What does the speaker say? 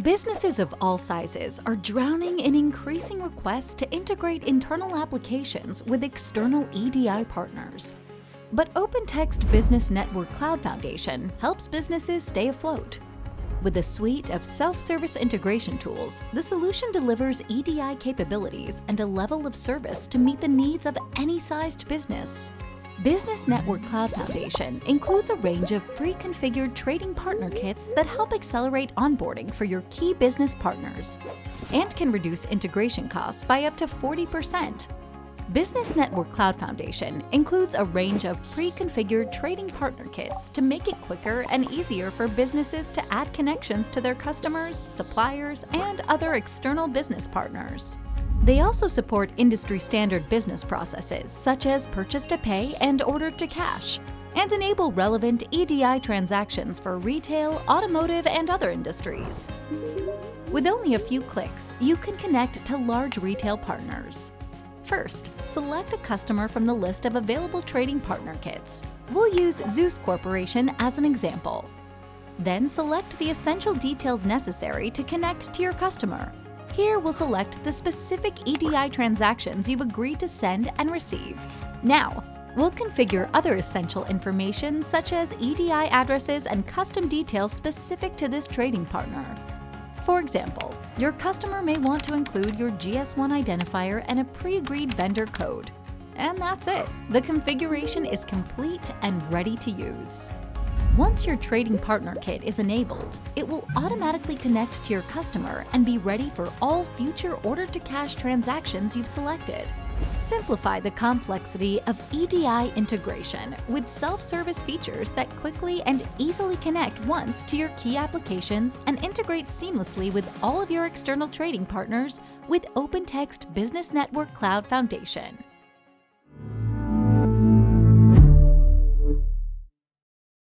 Businesses of all sizes are drowning in increasing requests to integrate internal applications with external EDI partners. But OpenText Business Network Cloud Foundation helps businesses stay afloat. With a suite of self-service integration tools, the solution delivers EDI capabilities and a level of service to meet the needs of any sized business. Business Network Cloud Foundation includes a range of pre-configured trading partner kits that help accelerate onboarding for your key business partners and can reduce integration costs by up to 40%. Business Network Cloud Foundation includes a range of pre-configured trading partner kits to make it quicker and easier for businesses to add connections to their customers, suppliers, and other external business partners. They also support industry-standard business processes such as purchase-to-pay and order-to-cash, and enable relevant EDI transactions for retail, automotive, and other industries. With only a few clicks, you can connect to large retail partners. First, select a customer from the list of available trading partner kits. We'll use Zeus Corporation as an example. Then select the essential details necessary to connect to your customer. Here we'll select the specific EDI transactions you've agreed to send and receive. Now, we'll configure other essential information such as EDI addresses and custom details specific to this trading partner. For example, your customer may want to include your GS1 identifier and a pre-agreed vendor code. And that's it. The configuration is complete and ready to use. Once your trading partner kit is enabled, it will automatically connect to your customer and be ready for all future order-to-cash transactions you've selected. Simplify the complexity of EDI integration with self-service features that quickly and easily connect once to your key applications and integrate seamlessly with all of your external trading partners with OpenText Business Network Cloud Foundation.